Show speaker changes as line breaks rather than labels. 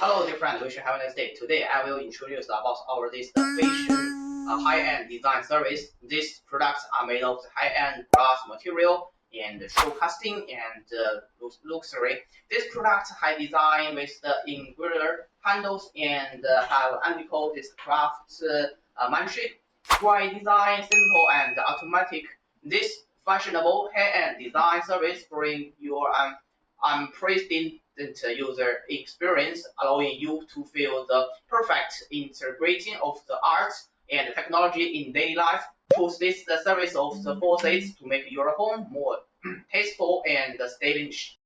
Hello, dear friend. Wish you have a nice day. Today, I will introduce about our this fashion high-end design service. These products are made of high-end glass material and show casting and luxury. These products high design with the interior handles and have uncoated craft manship. Dry design, simple and automatic. This fashionable high-end design service bring your unprecedented user experience, allowing you to feel the perfect integrating of the arts and technology in daily life. Choose this the service of the Faucet to make your home more tasteful and stylish.